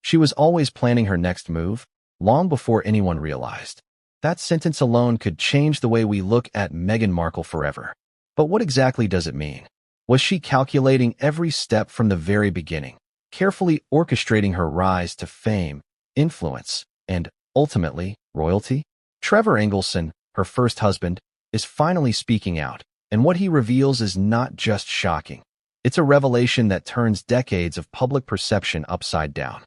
She was always planning her next move, long before anyone realized. That sentence alone could change the way we look at Meghan Markle forever. But what exactly does it mean? Was she calculating every step from the very beginning, carefully orchestrating her rise to fame, influence, and, ultimately, royalty? Trevor Engelson, her first husband, is finally speaking out, and what he reveals is not just shocking. It's a revelation that turns decades of public perception upside down.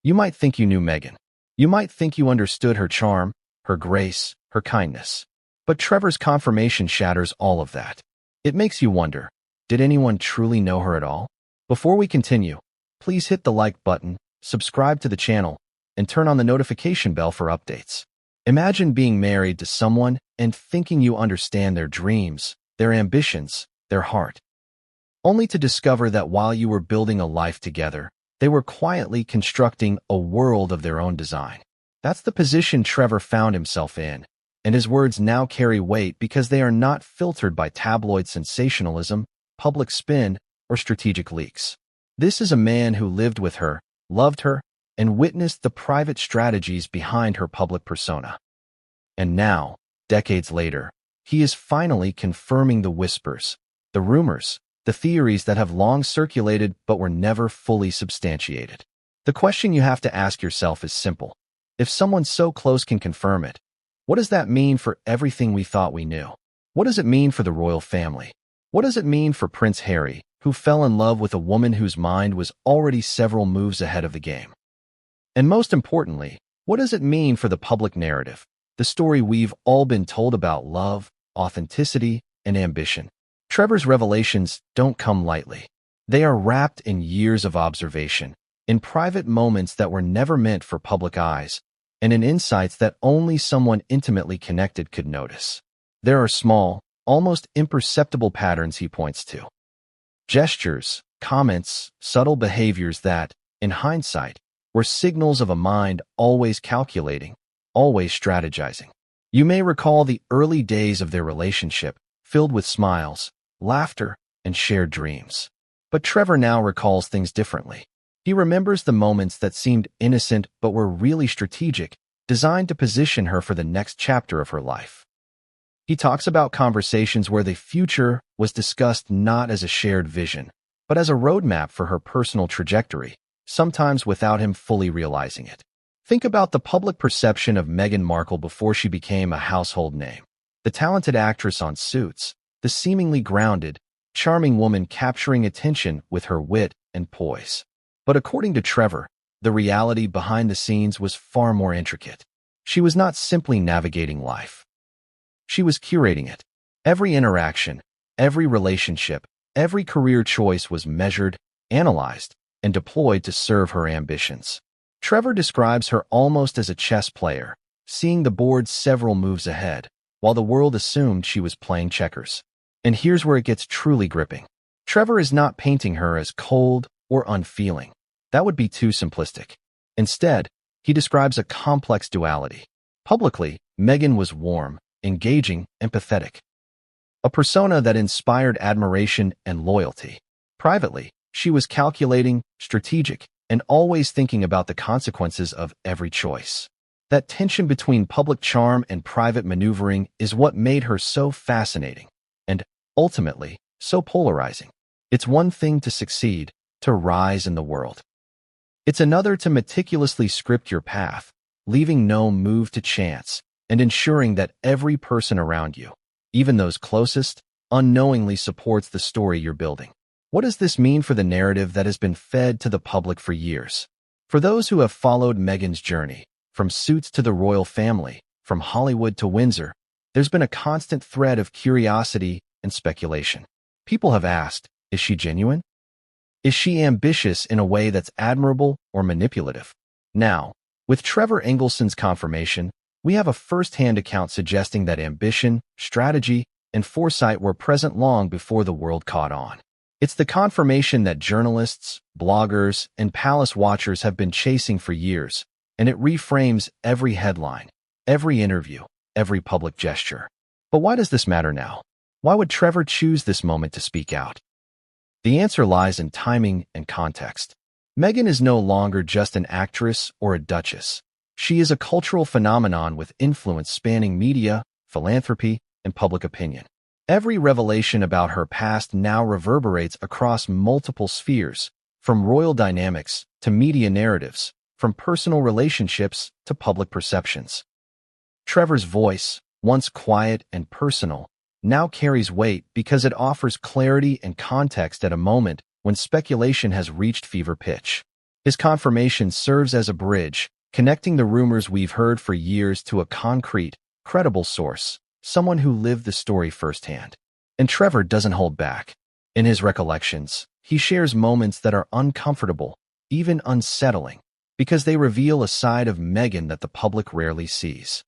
You might think you knew Meghan. You might think you understood her charm, her grace, her kindness. But Trevor's confirmation shatters all of that. It makes you wonder, did anyone truly know her at all? Before we continue, please hit the like button, subscribe to the channel, and turn on the notification bell for updates. Imagine being married to someone and thinking you understand their dreams, their ambitions, their heart, only to discover that while you were building a life together, they were quietly constructing a world of their own design. That's the position Trevor found himself in, and his words now carry weight because they are not filtered by tabloid sensationalism, public spin, or strategic leaks. This is a man who lived with her, loved her, and witnessed the private strategies behind her public persona. And now, decades later, he is finally confirming the whispers, the rumors, the theories that have long circulated but were never fully substantiated. The question you have to ask yourself is simple. If someone so close can confirm it, what does that mean for everything we thought we knew? What does it mean for the royal family? What does it mean for Prince Harry, who fell in love with a woman whose mind was already several moves ahead of the game? And most importantly, what does it mean for the public narrative, the story we've all been told about love, authenticity, and ambition? Trevor's revelations don't come lightly. They are wrapped in years of observation, in private moments that were never meant for public eyes, and in insights that only someone intimately connected could notice. There are small, almost imperceptible patterns he points to. Gestures, comments, subtle behaviors that, in hindsight, were signals of a mind always calculating, always strategizing. You may recall the early days of their relationship, filled with smiles, laughter, and shared dreams. But Trevor now recalls things differently. He remembers the moments that seemed innocent but were really strategic, designed to position her for the next chapter of her life. He talks about conversations where the future was discussed not as a shared vision, but as a roadmap for her personal trajectory, sometimes without him fully realizing it. Think about the public perception of Meghan Markle before she became a household name. The talented actress on Suits, the seemingly grounded, charming woman capturing attention with her wit and poise. But according to Trevor, the reality behind the scenes was far more intricate. She was not simply navigating life. She was curating it. Every interaction, every relationship, every career choice was measured, analyzed, and deployed to serve her ambitions. Trevor describes her almost as a chess player, seeing the board several moves ahead, while the world assumed she was playing checkers. And here's where it gets truly gripping. Trevor is not painting her as cold or unfeeling. That would be too simplistic. Instead, he describes a complex duality. Publicly, Meghan was warm, engaging, empathetic, a persona that inspired admiration and loyalty. Privately, she was calculating, strategic, and always thinking about the consequences of every choice. That tension between public charm and private maneuvering is what made her so fascinating and, ultimately, so polarizing. It's one thing to succeed, to rise in the world. It's another to meticulously script your path, leaving no move to chance, and ensuring that every person around you, even those closest, unknowingly supports the story you're building. What does this mean for the narrative that has been fed to the public for years? For those who have followed Meghan's journey, from Suits to the royal family, from Hollywood to Windsor, there's been a constant thread of curiosity and speculation. People have asked, is she genuine? Is she ambitious in a way that's admirable or manipulative? Now, with Trevor Engelson's confirmation, we have a first-hand account suggesting that ambition, strategy, and foresight were present long before the world caught on. It's the confirmation that journalists, bloggers, and palace watchers have been chasing for years, and it reframes every headline, every interview, every public gesture. But why does this matter now? Why would Trevor choose this moment to speak out? The answer lies in timing and context. Meghan is no longer just an actress or a duchess. She is a cultural phenomenon with influence spanning media, philanthropy, and public opinion. Every revelation about her past now reverberates across multiple spheres, from royal dynamics to media narratives, from personal relationships to public perceptions. Trevor's voice, once quiet and personal, now carries weight because it offers clarity and context at a moment when speculation has reached fever pitch. His confirmation serves as a bridge, connecting the rumors we've heard for years to a concrete, credible source, someone who lived the story firsthand. And Trevor doesn't hold back. In his recollections, he shares moments that are uncomfortable, even unsettling, because they reveal a side of Meghan that the public rarely sees.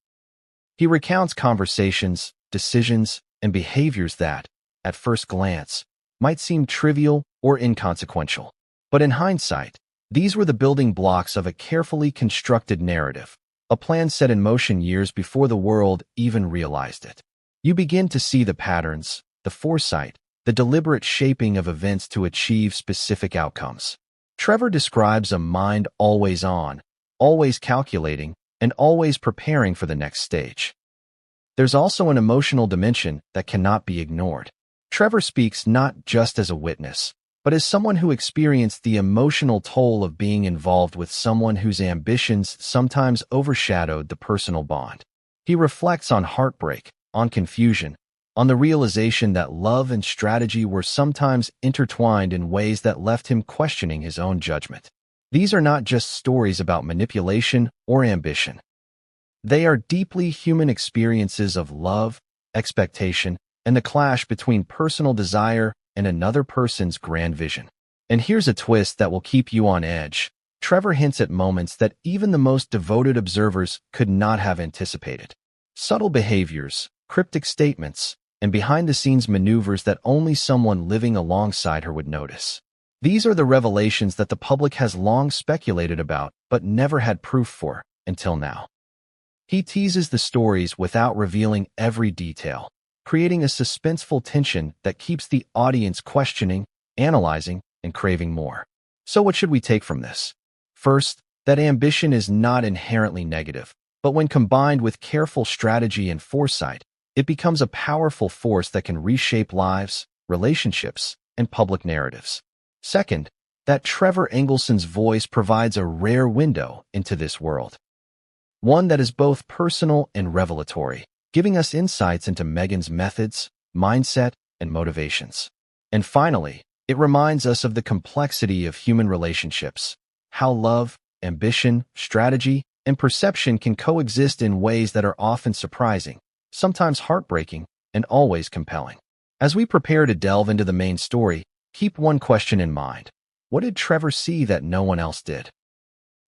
He recounts conversations, decisions, and behaviors that, at first glance, might seem trivial or inconsequential. But in hindsight, these were the building blocks of a carefully constructed narrative, a plan set in motion years before the world even realized it. You begin to see the patterns, the foresight, the deliberate shaping of events to achieve specific outcomes. Trevor describes a mind always on, always calculating, and always preparing for the next stage. There's also an emotional dimension that cannot be ignored. Trevor speaks not just as a witness, but as someone who experienced the emotional toll of being involved with someone whose ambitions sometimes overshadowed the personal bond. He reflects on heartbreak, on confusion, on the realization that love and strategy were sometimes intertwined in ways that left him questioning his own judgment. These are not just stories about manipulation or ambition. They are deeply human experiences of love, expectation, and the clash between personal desire and another person's grand vision. And here's a twist that will keep you on edge. Trevor hints at moments that even the most devoted observers could not have anticipated. Subtle behaviors, cryptic statements, and behind-the-scenes maneuvers that only someone living alongside her would notice. These are the revelations that the public has long speculated about but never had proof for until now. He teases the stories without revealing every detail, creating a suspenseful tension that keeps the audience questioning, analyzing, and craving more. So what should we take from this? First, that ambition is not inherently negative, but when combined with careful strategy and foresight, it becomes a powerful force that can reshape lives, relationships, and public narratives. Second, that Trevor Engelson's voice provides a rare window into this world. One that is both personal and revelatory, giving us insights into Meghan's methods, mindset, and motivations. And finally, it reminds us of the complexity of human relationships, how love, ambition, strategy, and perception can coexist in ways that are often surprising, sometimes heartbreaking, and always compelling. As we prepare to delve into the main story, keep one question in mind. What did Trevor see that no one else did?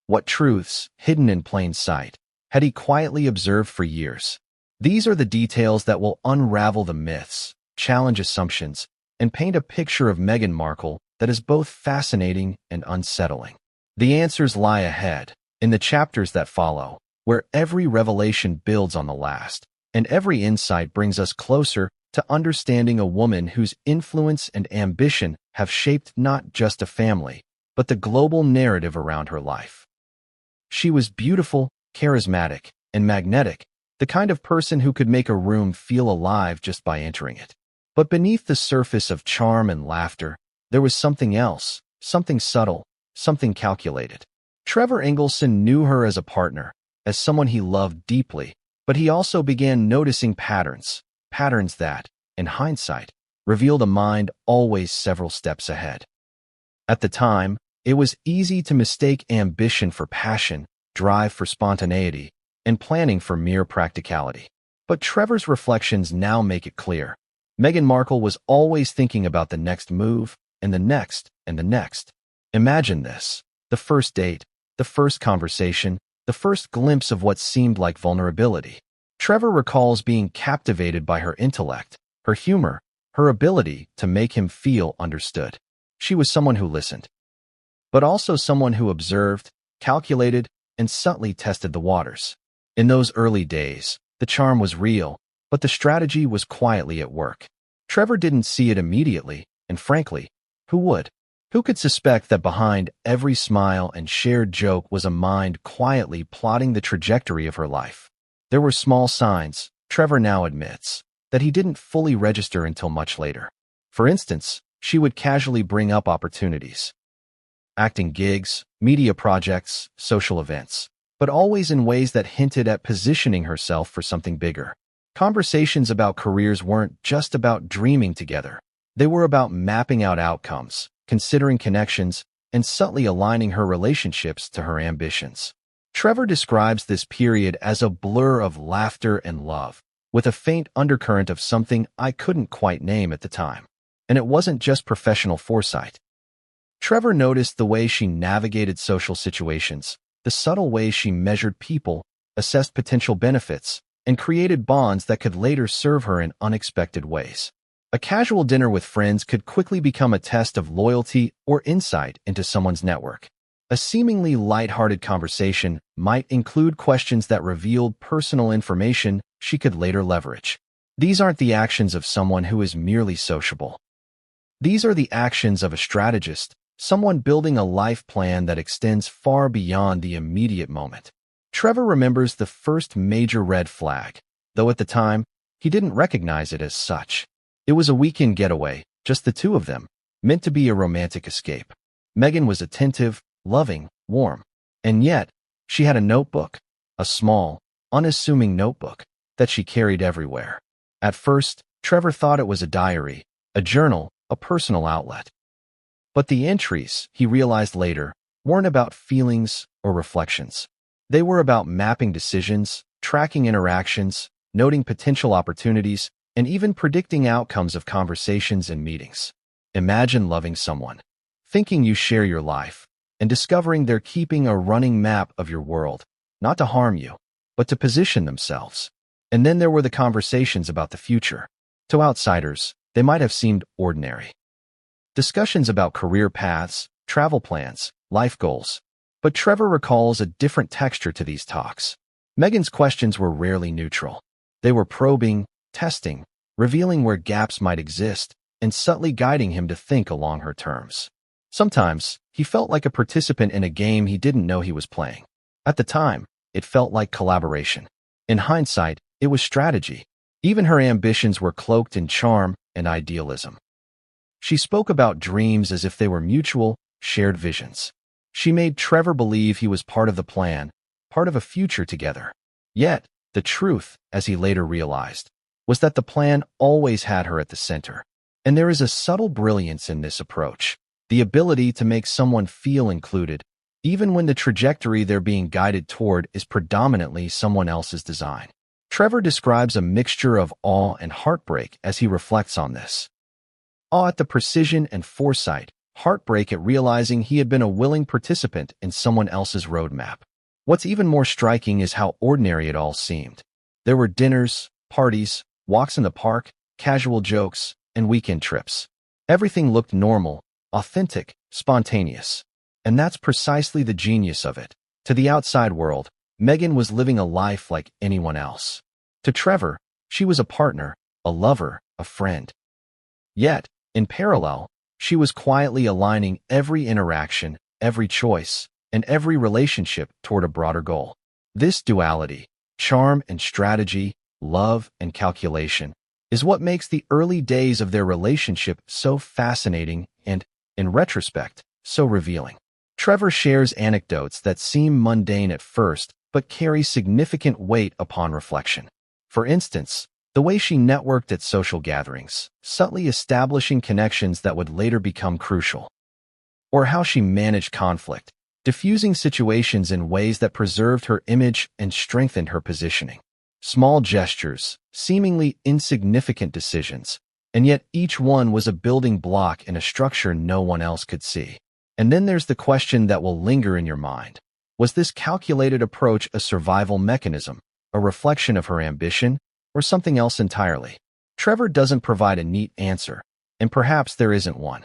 What truths, hidden in plain sight, had he quietly observed for years? These are the details that will unravel the myths, challenge assumptions, and paint a picture of Meghan Markle that is both fascinating and unsettling. The answers lie ahead, in the chapters that follow, where every revelation builds on the last, and every insight brings us closer to understanding a woman whose influence and ambition have shaped not just a family, but the global narrative around her life. She was beautiful, charismatic, and magnetic, the kind of person who could make a room feel alive just by entering it. But beneath the surface of charm and laughter, there was something else, something subtle, something calculated. Trevor Engelson knew her as a partner, as someone he loved deeply, but he also began noticing patterns that, in hindsight, revealed a mind always several steps ahead. At the time, it was easy to mistake ambition for passion, drive for spontaneity, and planning for mere practicality. But Trevor's reflections now make it clear. Meghan Markle was always thinking about the next move, and the next, and the next. Imagine this: the first date, the first conversation, the first glimpse of what seemed like vulnerability. Trevor recalls being captivated by her intellect, her humor, her ability to make him feel understood. She was someone who listened, but also someone who observed, calculated, and subtly tested the waters. In those early days, the charm was real, but the strategy was quietly at work. Trevor didn't see it immediately, and frankly, who would? Who could suspect that behind every smile and shared joke was a mind quietly plotting the trajectory of her life? There were small signs, Trevor now admits, that he didn't fully register until much later. For instance, she would casually bring up opportunities. Acting gigs, media projects, social events, but always in ways that hinted at positioning herself for something bigger. Conversations about careers weren't just about dreaming together. They were about mapping out outcomes, considering connections, and subtly aligning her relationships to her ambitions. Trevor describes this period as a blur of laughter and love, with a faint undercurrent of something I couldn't quite name at the time. And it wasn't just professional foresight. Trevor noticed the way she navigated social situations, the subtle ways she measured people, assessed potential benefits, and created bonds that could later serve her in unexpected ways. A casual dinner with friends could quickly become a test of loyalty or insight into someone's network. A seemingly light-hearted conversation might include questions that revealed personal information she could later leverage. These aren't the actions of someone who is merely sociable. These are the actions of a strategist, someone building a life plan that extends far beyond the immediate moment. Trevor remembers the first major red flag, though at the time, he didn't recognize it as such. It was a weekend getaway, just the two of them, meant to be a romantic escape. Meghan was attentive, loving, warm. And yet, she had a notebook, a small, unassuming notebook, that she carried everywhere. At first, Trevor thought it was a diary, a journal, a personal outlet. But the entries, he realized later, weren't about feelings or reflections. They were about mapping decisions, tracking interactions, noting potential opportunities, and even predicting outcomes of conversations and meetings. Imagine loving someone, thinking you share your life, and discovering they're keeping a running map of your world, not to harm you, but to position themselves. And then there were the conversations about the future. To outsiders, they might have seemed ordinary. Discussions about career paths, travel plans, life goals. But Trevor recalls a different texture to these talks. Meghan's questions were rarely neutral. They were probing, testing, revealing where gaps might exist, and subtly guiding him to think along her terms. Sometimes, he felt like a participant in a game he didn't know he was playing. At the time, it felt like collaboration. In hindsight, it was strategy. Even her ambitions were cloaked in charm and idealism. She spoke about dreams as if they were mutual, shared visions. She made Trevor believe he was part of the plan, part of a future together. Yet, the truth, as he later realized, was that the plan always had her at the center. And there is a subtle brilliance in this approach, the ability to make someone feel included, even when the trajectory they're being guided toward is predominantly someone else's design. Trevor describes a mixture of awe and heartbreak as he reflects on this. Awe at the precision and foresight, heartbreak at realizing he had been a willing participant in someone else's roadmap. What's even more striking is how ordinary it all seemed. There were dinners, parties, walks in the park, casual jokes, and weekend trips. Everything looked normal, authentic, spontaneous. And that's precisely the genius of it. To the outside world, Meghan was living a life like anyone else. To Trevor, she was a partner, a lover, a friend. Yet, in parallel, she was quietly aligning every interaction, every choice, and every relationship toward a broader goal. This duality, charm and strategy, love and calculation, is what makes the early days of their relationship so fascinating and, in retrospect, so revealing. Trevor shares anecdotes that seem mundane at first, but carry significant weight upon reflection. For instance, the way she networked at social gatherings, subtly establishing connections that would later become crucial. Or how she managed conflict, diffusing situations in ways that preserved her image and strengthened her positioning. Small gestures, seemingly insignificant decisions, and yet each one was a building block in a structure no one else could see. And then there's the question that will linger in your mind. Was this calculated approach a survival mechanism, a reflection of her ambition, or something else entirely? Trevor doesn't provide a neat answer, and perhaps there isn't one.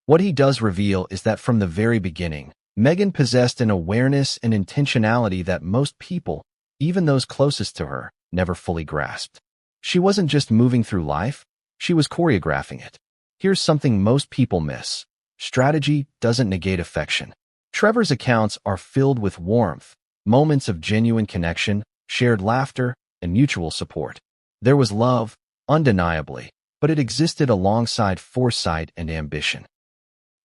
What he does reveal is that from the very beginning, Meghan possessed an awareness and intentionality that most people, even those closest to her, never fully grasped. She wasn't just moving through life, she was choreographing it. Here's something most people miss. strategy doesn't negate affection. Trevor's accounts are filled with warmth, moments of genuine connection, shared laughter, and mutual support. There was love, undeniably, but it existed alongside foresight and ambition.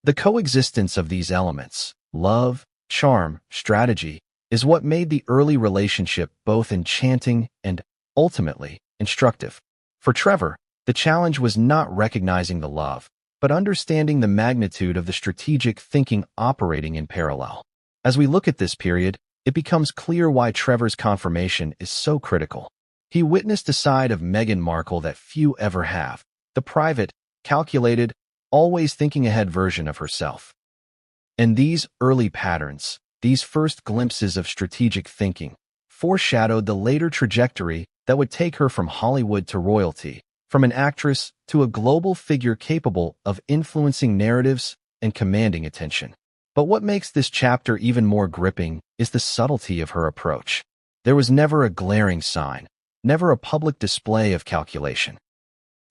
The coexistence of these elements, love, charm, strategy, is what made the early relationship both enchanting and, ultimately, instructive. For Trevor, the challenge was not recognizing the love, but understanding the magnitude of the strategic thinking operating in parallel. As we look at this period, it becomes clear why Trevor's confirmation is so critical. He witnessed a side of Meghan Markle that few ever have, the private, calculated, always thinking ahead version of herself. And these early patterns, these first glimpses of strategic thinking, foreshadowed the later trajectory that would take her from Hollywood to royalty, from an actress to a global figure capable of influencing narratives and commanding attention. But what makes this chapter even more gripping is the subtlety of her approach. There was never a glaring sign, never a public display of calculation.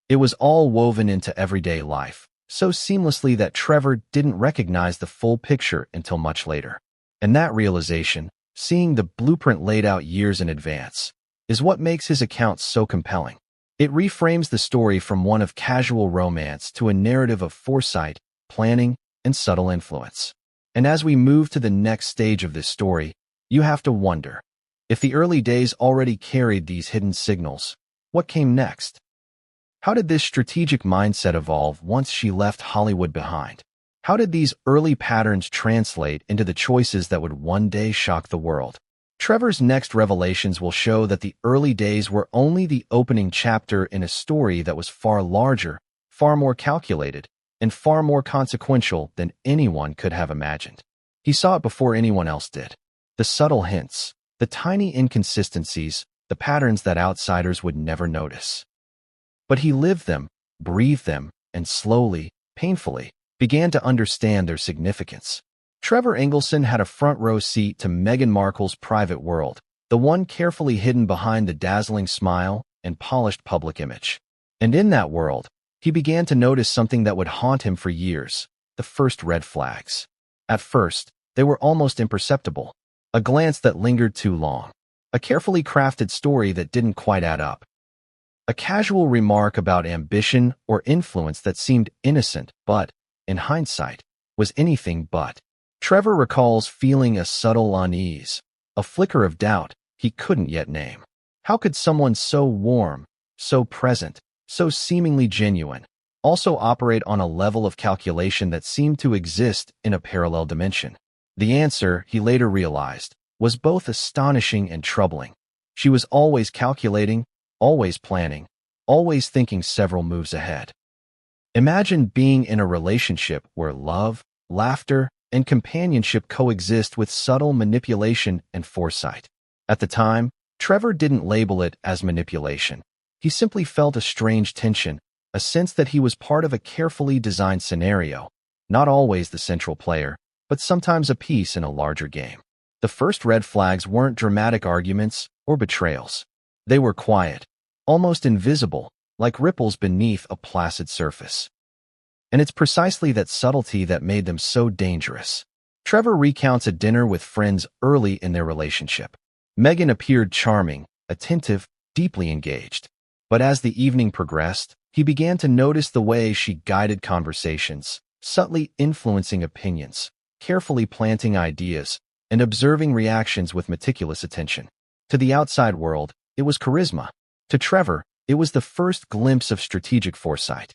It was all woven into everyday life, so seamlessly that Trevor didn't recognize the full picture until much later. And that realization, seeing the blueprint laid out years in advance, is what makes his account so compelling. It reframes the story from one of casual romance to a narrative of foresight, planning, and subtle influence. And as we move to the next stage of this story, you have to wonder, if the early days already carried these hidden signals, what came next? How did this strategic mindset evolve once she left Hollywood behind? How did these early patterns translate into the choices that would one day shock the world? Trevor's next revelations will show that the early days were only the opening chapter in a story that was far larger, far more calculated, and far more consequential than anyone could have imagined. He saw it before anyone else did. The subtle hints, the tiny inconsistencies, the patterns that outsiders would never notice. But he lived them, breathed them, and slowly, painfully, began to understand their significance. Trevor Engelson had a front-row seat to Meghan Markle's private world, the one carefully hidden behind the dazzling smile and polished public image. And in that world, he began to notice something that would haunt him for years, the first red flags. At first, they were almost imperceptible, a glance that lingered too long, a carefully crafted story that didn't quite add up, a casual remark about ambition or influence that seemed innocent but, in hindsight, was anything but. Trevor recalls feeling a subtle unease, a flicker of doubt he couldn't yet name. How could someone so warm, so present, so seemingly genuine, also operate on a level of calculation that seemed to exist in a parallel dimension? The answer, he later realized, was both astonishing and troubling. She was always calculating, always planning, always thinking several moves ahead. Imagine being in a relationship where love, laughter, and companionship coexist with subtle manipulation and foresight. At the time, Trevor didn't label it as manipulation. He simply felt a strange tension, a sense that he was part of a carefully designed scenario, not always the central player, but sometimes a piece in a larger game. The first red flags weren't dramatic arguments or betrayals. They were quiet, almost invisible, like ripples beneath a placid surface. And it's precisely that subtlety that made them so dangerous. Trevor recounts a dinner with friends early in their relationship. Meghan appeared charming, attentive, deeply engaged. But as the evening progressed, he began to notice the way she guided conversations, subtly influencing opinions, carefully planting ideas, and observing reactions with meticulous attention. To the outside world, it was charisma. To Trevor, it was the first glimpse of strategic foresight.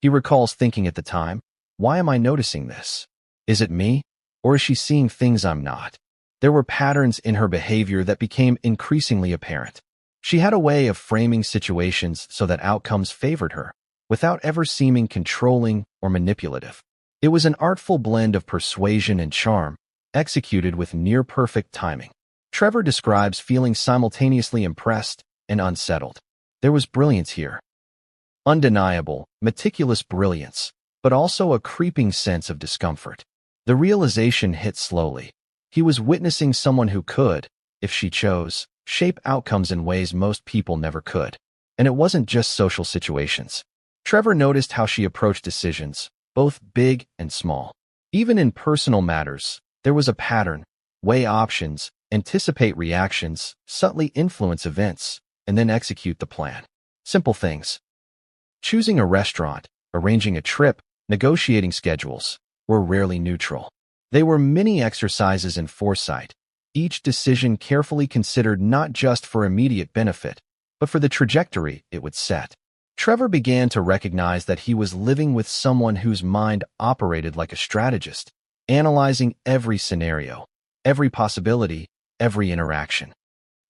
He recalls thinking at the time, why am I noticing this? Is it me? Or is she seeing things I'm not? There were patterns in her behavior that became increasingly apparent. She had a way of framing situations so that outcomes favored her, without ever seeming controlling or manipulative. It was an artful blend of persuasion and charm, executed with near-perfect timing. Trevor describes feeling simultaneously impressed and unsettled. There was brilliance here. Undeniable, meticulous brilliance, but also a creeping sense of discomfort. The realization hit slowly. He was witnessing someone who could, if she chose, shape outcomes in ways most people never could. And it wasn't just social situations. Trevor noticed how she approached decisions, both big and small. Even in personal matters, there was a pattern: weigh options, anticipate reactions, subtly influence events, and then execute the plan. Simple things. Choosing a restaurant, arranging a trip, negotiating schedules were rarely neutral. They were mini exercises in foresight, each decision carefully considered not just for immediate benefit, but for the trajectory it would set. Trevor began to recognize that he was living with someone whose mind operated like a strategist, analyzing every scenario, every possibility, every interaction.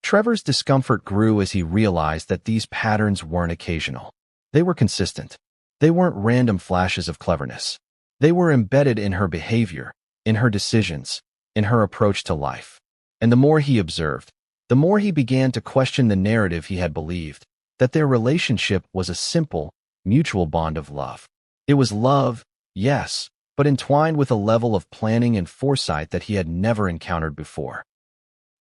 Trevor's discomfort grew as he realized that these patterns weren't occasional. They were consistent. They weren't random flashes of cleverness. They were embedded in her behavior, in her decisions, in her approach to life. And the more he observed, the more he began to question the narrative he had believed, that their relationship was a simple, mutual bond of love. It was love, yes, but entwined with a level of planning and foresight that he had never encountered before.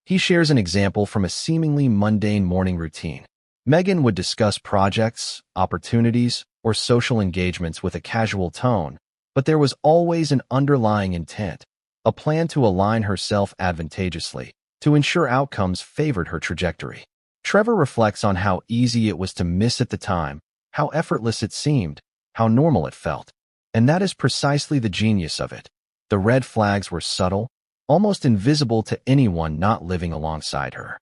He shares an example from a seemingly mundane morning routine. Meghan would discuss projects, opportunities, or social engagements with a casual tone, but there was always an underlying intent, a plan to align herself advantageously, to ensure outcomes favored her trajectory. Trevor reflects on how easy it was to miss at the time, how effortless it seemed, how normal it felt. And that is precisely the genius of it. The red flags were subtle, almost invisible to anyone not living alongside her.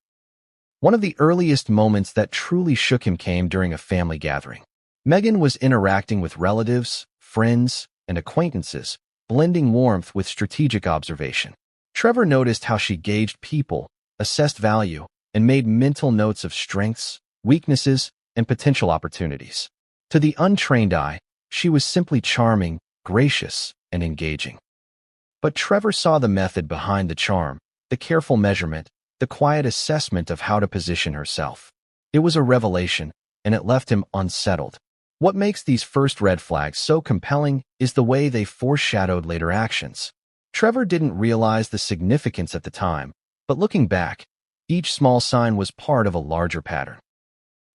One of the earliest moments that truly shook him came during a family gathering. Meghan was interacting with relatives, friends, and acquaintances, blending warmth with strategic observation. Trevor noticed how she gauged people, assessed value, and made mental notes of strengths, weaknesses, and potential opportunities. To the untrained eye, she was simply charming, gracious, and engaging. But Trevor saw the method behind the charm, the careful measurement, the quiet assessment of how to position herself. It was a revelation, and it left him unsettled. What makes these first red flags so compelling is the way they foreshadowed later actions. Trevor didn't realize the significance at the time, but looking back, each small sign was part of a larger pattern.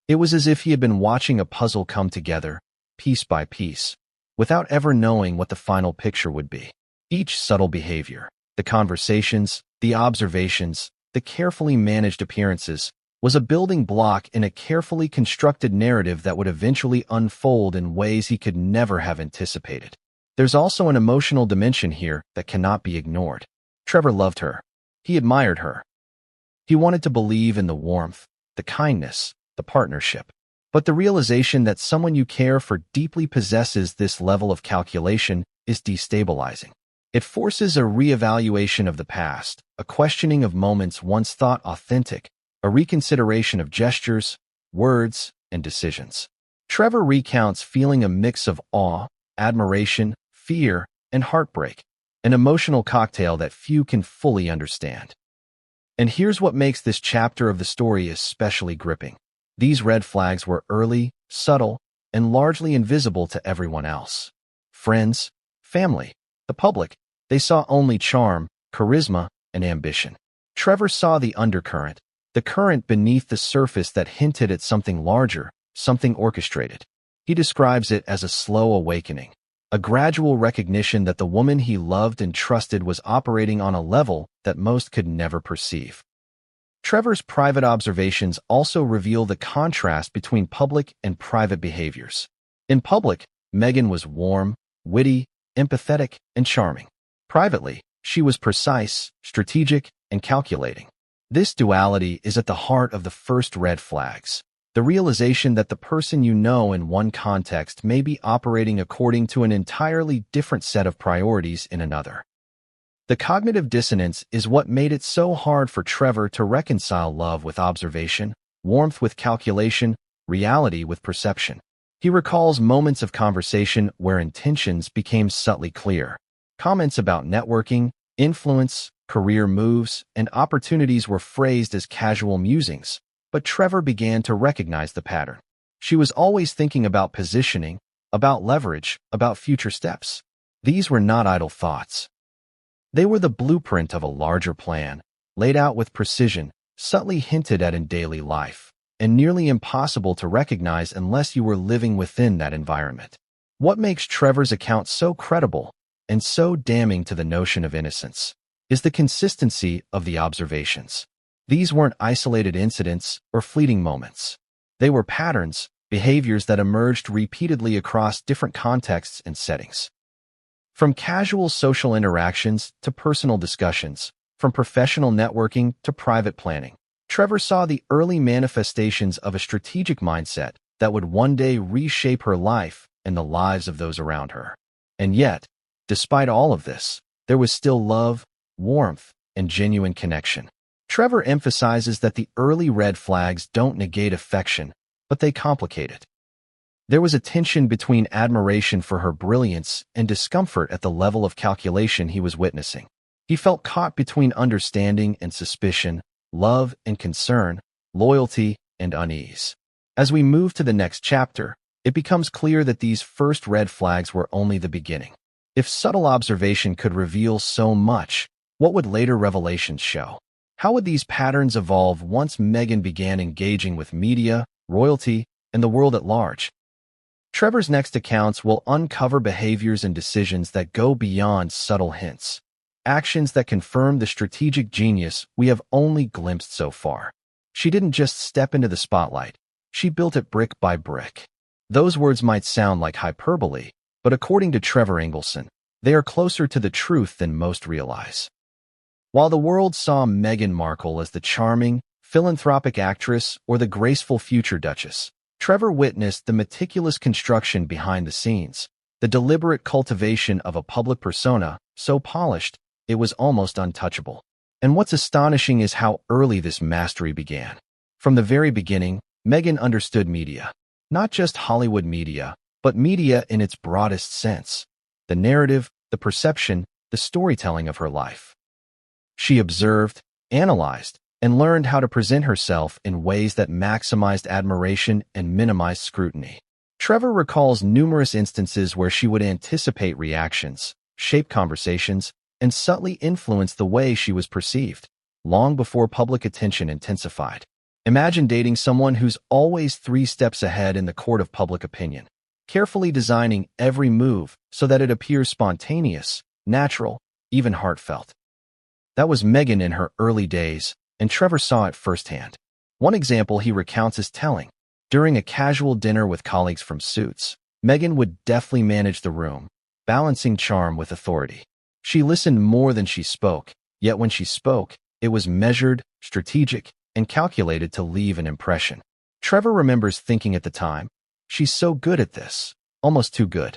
It was as if he had been watching a puzzle come together, piece by piece, without ever knowing what the final picture would be. Each subtle behavior, the conversations, the observations, the carefully managed appearances, was a building block in a carefully constructed narrative that would eventually unfold in ways he could never have anticipated. There's also an emotional dimension here that cannot be ignored. Trevor loved her. He admired her. He wanted to believe in the warmth, the kindness, the partnership. But the realization that someone you care for deeply possesses this level of calculation is destabilizing. It forces a reevaluation of the past, a questioning of moments once thought authentic, a reconsideration of gestures, words, and decisions. Trevor recounts feeling a mix of awe, admiration, fear, and heartbreak, an emotional cocktail that few can fully understand. And here's what makes this chapter of the story especially gripping. These red flags were early, subtle, and largely invisible to everyone else. Friends, family, the public, they saw only charm, charisma, and ambition. Trevor saw the undercurrent, the current beneath the surface that hinted at something larger, something orchestrated. He describes it as a slow awakening, a gradual recognition that the woman he loved and trusted was operating on a level that most could never perceive. Trevor's private observations also reveal the contrast between public and private behaviors. In public, Meghan was warm, witty, empathetic, and charming. Privately, she was precise, strategic, and calculating. This duality is at the heart of the first red flags. The realization that the person you know in one context may be operating according to an entirely different set of priorities in another. The cognitive dissonance is what made it so hard for Trevor to reconcile love with observation, warmth with calculation, reality with perception. He recalls moments of conversation where intentions became subtly clear. Comments about networking, influence, career moves, and opportunities were phrased as casual musings, but Trevor began to recognize the pattern. She was always thinking about positioning, about leverage, about future steps. These were not idle thoughts. They were the blueprint of a larger plan, laid out with precision, subtly hinted at in daily life, and nearly impossible to recognize unless you were living within that environment. What makes Trevor's account so credible and so damning to the notion of innocence is the consistency of the observations. These weren't isolated incidents or fleeting moments. They were patterns, behaviors that emerged repeatedly across different contexts and settings. From casual social interactions to personal discussions, from professional networking to private planning, Trevor saw the early manifestations of a strategic mindset that would one day reshape her life and the lives of those around her. And yet, despite all of this, there was still love, warmth, and genuine connection. Trevor emphasizes that the early red flags don't negate affection, but they complicate it. There was a tension between admiration for her brilliance and discomfort at the level of calculation he was witnessing. He felt caught between understanding and suspicion, love and concern, loyalty and unease. As we move to the next chapter, it becomes clear that these first red flags were only the beginning. If subtle observation could reveal so much, what would later revelations show? How would these patterns evolve once Meghan began engaging with media, royalty, and the world at large? Trevor's next accounts will uncover behaviors and decisions that go beyond subtle hints, actions that confirm the strategic genius we have only glimpsed so far. She didn't just step into the spotlight, she built it brick by brick. Those words might sound like hyperbole, but according to Trevor Engelson, they are closer to the truth than most realize. While the world saw Meghan Markle as the charming, philanthropic actress or the graceful future duchess, Trevor witnessed the meticulous construction behind the scenes, the deliberate cultivation of a public persona so polished it was almost untouchable. And what's astonishing is how early this mastery began. From the very beginning, Meghan understood media. Not just Hollywood media, but media in its broadest sense. The narrative, the perception, the storytelling of her life. She observed, analyzed, and learned how to present herself in ways that maximized admiration and minimized scrutiny. Trevor recalls numerous instances where she would anticipate reactions, shape conversations, and subtly influence the way she was perceived, long before public attention intensified. Imagine dating someone who's always 3 steps ahead in the court of public opinion, carefully designing every move so that it appears spontaneous, natural, even heartfelt. That was Meghan in her early days, and Trevor saw it firsthand. One example he recounts is telling. During a casual dinner with colleagues from Suits, Meghan would deftly manage the room, balancing charm with authority. She listened more than she spoke, yet when she spoke, it was measured, strategic, and calculated to leave an impression. Trevor remembers thinking at the time, "She's so good at this, almost too good."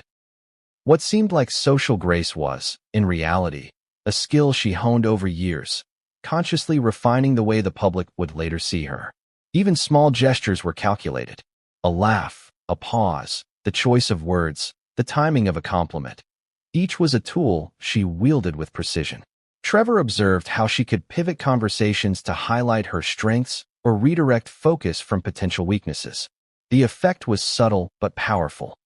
What seemed like social grace was, in reality, a skill she honed over years, consciously refining the way the public would later see her. Even small gestures were calculated. A laugh, a pause, the choice of words, the timing of a compliment. Each was a tool she wielded with precision. Trevor observed how she could pivot conversations to highlight her strengths or redirect focus from potential weaknesses. The effect was subtle but powerful.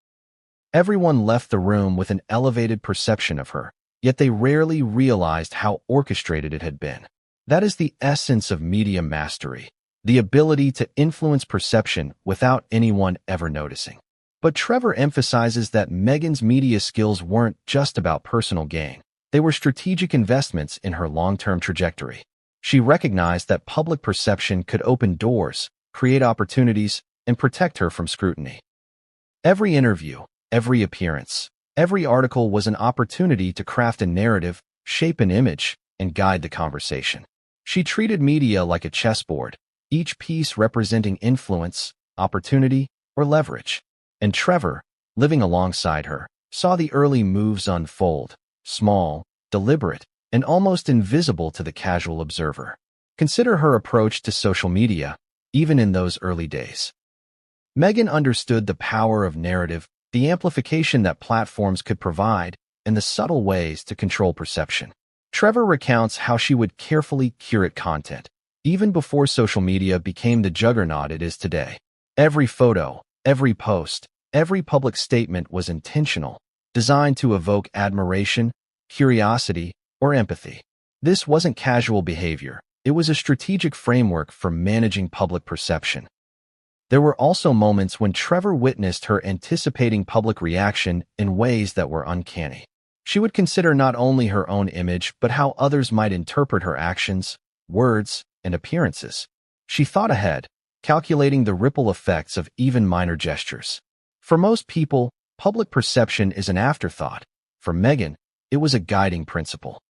Everyone left the room with an elevated perception of her, yet they rarely realized how orchestrated it had been. That is the essence of media mastery, the ability to influence perception without anyone ever noticing. But Trevor emphasizes that Meghan's media skills weren't just about personal gain. They were strategic investments in her long-term trajectory. She recognized that public perception could open doors, create opportunities, and protect her from scrutiny. Every interview, every appearance, every article was an opportunity to craft a narrative, shape an image, and guide the conversation. She treated media like a chessboard, each piece representing influence, opportunity, or leverage. And Trevor, living alongside her, saw the early moves unfold, small, deliberate, and almost invisible to the casual observer. Consider her approach to social media, even in those early days. Meghan understood the power of narrative, the amplification that platforms could provide, and the subtle ways to control perception. Trevor recounts how she would carefully curate content, even before social media became the juggernaut it is today. Every photo, every post, every public statement was intentional, designed to evoke admiration, curiosity, or empathy. This wasn't casual behavior. It was a strategic framework for managing public perception. There were also moments when Trevor witnessed her anticipating public reaction in ways that were uncanny. She would consider not only her own image, but how others might interpret her actions, words, and appearances. She thought ahead, calculating the ripple effects of even minor gestures. For most people, public perception is an afterthought. For Meghan, it was a guiding principle.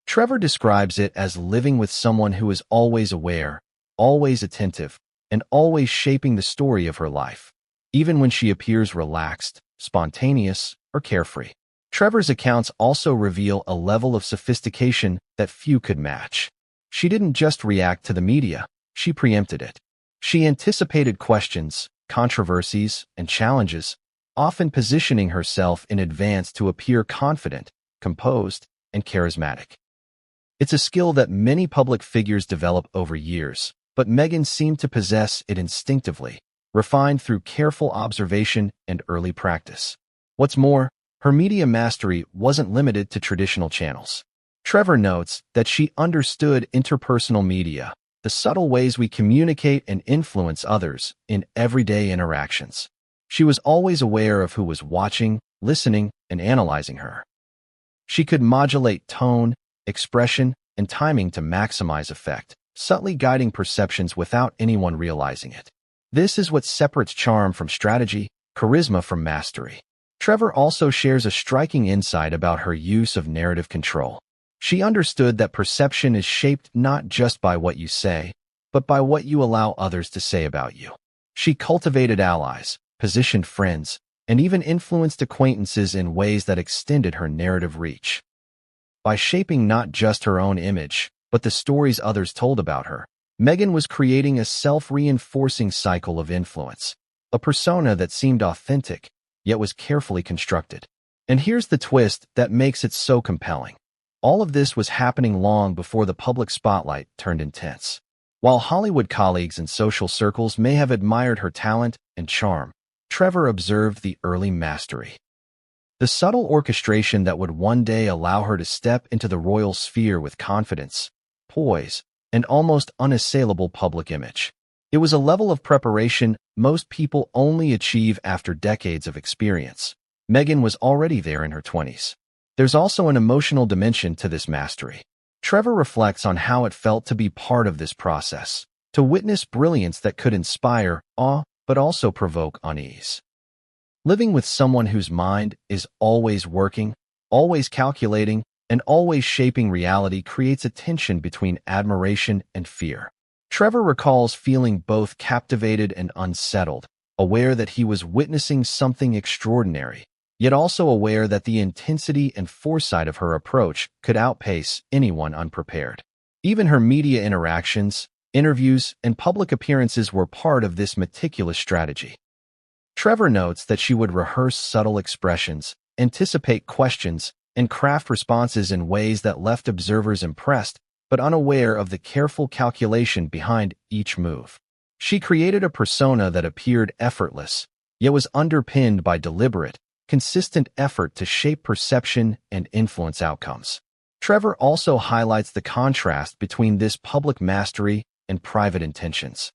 Trevor describes it as living with someone who is always aware, always attentive, and always shaping the story of her life, even when she appears relaxed, spontaneous, or carefree. Trevor's accounts also reveal a level of sophistication that few could match. She didn't just react to the media, she preempted it. She anticipated questions, controversies, and challenges, often positioning herself in advance to appear confident, composed, and charismatic. It's a skill that many public figures develop over years, but Meghan seemed to possess it instinctively, refined through careful observation and early practice. What's more, her media mastery wasn't limited to traditional channels. Trevor notes that she understood interpersonal media, the subtle ways we communicate and influence others in everyday interactions. She was always aware of who was watching, listening, and analyzing her. She could modulate tone, expression, and timing to maximize effect, subtly guiding perceptions without anyone realizing it. This is what separates charm from strategy, charisma from mastery. Trevor also shares a striking insight about her use of narrative control. She understood that perception is shaped not just by what you say, but by what you allow others to say about you. She cultivated allies, positioned friends, and even influenced acquaintances in ways that extended her narrative reach. By shaping not just her own image, but the stories others told about her, Meghan was creating a self-reinforcing cycle of influence, a persona that seemed authentic, yet was carefully constructed. And here's the twist that makes it so compelling. All of this was happening long before the public spotlight turned intense. While Hollywood colleagues and social circles may have admired her talent and charm, Trevor observed the early mastery. The subtle orchestration that would one day allow her to step into the royal sphere with confidence, poise, and almost unassailable public image. It was a level of preparation most people only achieve after decades of experience. Meghan was already there in her 20s. There's also an emotional dimension to this mastery. Trevor reflects on how it felt to be part of this process, to witness brilliance that could inspire awe but also provoke unease. Living with someone whose mind is always working, always calculating, and always shaping reality creates a tension between admiration and fear. Trevor recalls feeling both captivated and unsettled, aware that he was witnessing something extraordinary, yet also aware that the intensity and foresight of her approach could outpace anyone unprepared. Even her media interactions, interviews, and public appearances were part of this meticulous strategy. Trevor notes that she would rehearse subtle expressions, anticipate questions, and craft responses in ways that left observers impressed but unaware of the careful calculation behind each move. She created a persona that appeared effortless, yet was underpinned by deliberate, consistent effort to shape perception and influence outcomes. Trevor also highlights the contrast between this public mastery and private intentions.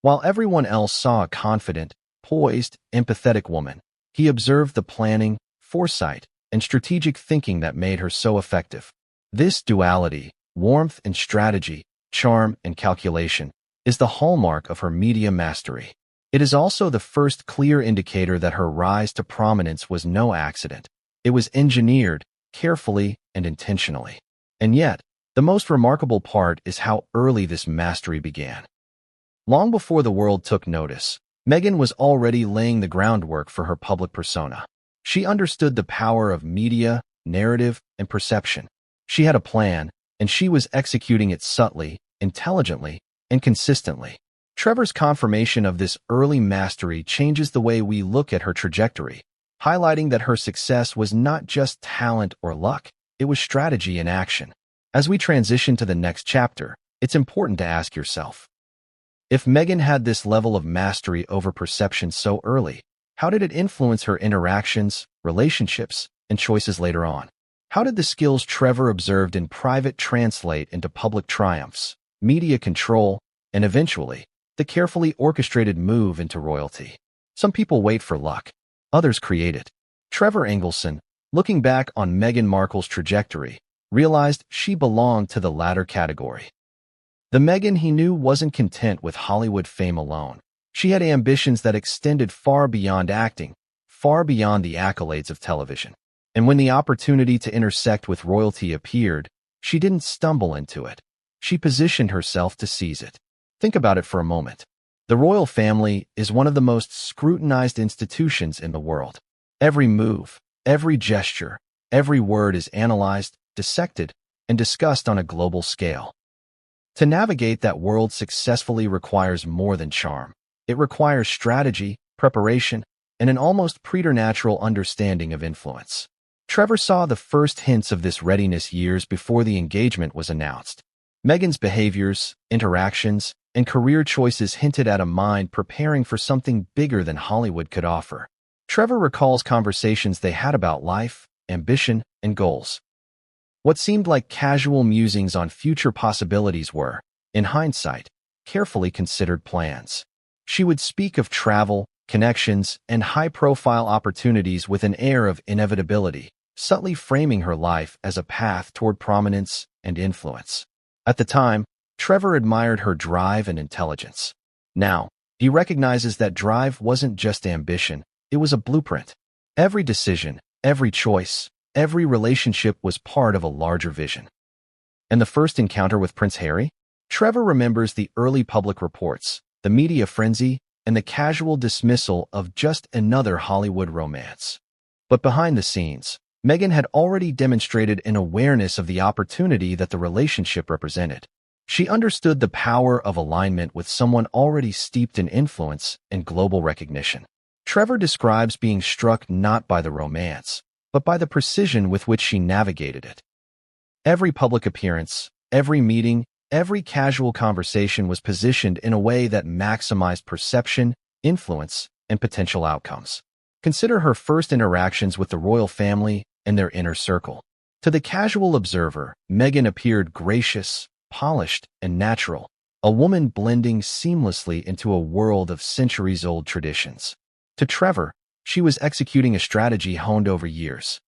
While everyone else saw a confident, poised, empathetic woman, he observed the planning, foresight, and strategic thinking that made her so effective. This duality, warmth and strategy, charm and calculation, is the hallmark of her media mastery. It is also the first clear indicator that her rise to prominence was no accident. It was engineered, carefully and intentionally. And yet, the most remarkable part is how early this mastery began. Long before the world took notice, Meghan was already laying the groundwork for her public persona. She understood the power of media, narrative, and perception. She had a plan, and she was executing it subtly, intelligently, and consistently. Trevor's confirmation of this early mastery changes the way we look at her trajectory, highlighting that her success was not just talent or luck, it was strategy in action. As we transition to the next chapter, it's important to ask yourself, if Meghan had this level of mastery over perception so early, how did it influence her interactions, relationships, and choices later on? How did the skills Trevor observed in private translate into public triumphs, media control, and eventually, the carefully orchestrated move into royalty. Some people wait for luck. Others create it. Trevor Engelson, looking back on Meghan Markle's trajectory, realized she belonged to the latter category. The Meghan he knew wasn't content with Hollywood fame alone. She had ambitions that extended far beyond acting, far beyond the accolades of television. And when the opportunity to intersect with royalty appeared, she didn't stumble into it. She positioned herself to seize it. Think about it for a moment. The royal family is one of the most scrutinized institutions in the world. Every move, every gesture, every word is analyzed, dissected, and discussed on a global scale. To navigate that world successfully requires more than charm. It requires strategy, preparation, and an almost preternatural understanding of influence. Trevor saw the first hints of this readiness years before the engagement was announced. Meghan's behaviors, interactions, and career choices hinted at a mind preparing for something bigger than Hollywood could offer. Trevor recalls conversations they had about life, ambition, and goals. What seemed like casual musings on future possibilities were, in hindsight, carefully considered plans. She would speak of travel, connections, and high-profile opportunities with an air of inevitability, subtly framing her life as a path toward prominence and influence. At the time, Trevor admired her drive and intelligence. Now, he recognizes that drive wasn't just ambition, it was a blueprint. Every decision, every choice, every relationship was part of a larger vision. And the first encounter with Prince Harry? Trevor remembers the early public reports, the media frenzy, and the casual dismissal of just another Hollywood romance. But behind the scenes, Meghan had already demonstrated an awareness of the opportunity that the relationship represented. She understood the power of alignment with someone already steeped in influence and global recognition. Trevor describes being struck not by the romance, but by the precision with which she navigated it. Every public appearance, every meeting, every casual conversation was positioned in a way that maximized perception, influence, and potential outcomes. Consider her first interactions with the royal family and their inner circle. To the casual observer, Meghan appeared gracious, polished, and natural, a woman blending seamlessly into a world of centuries-old traditions. To Trevor, she was executing a strategy honed over years.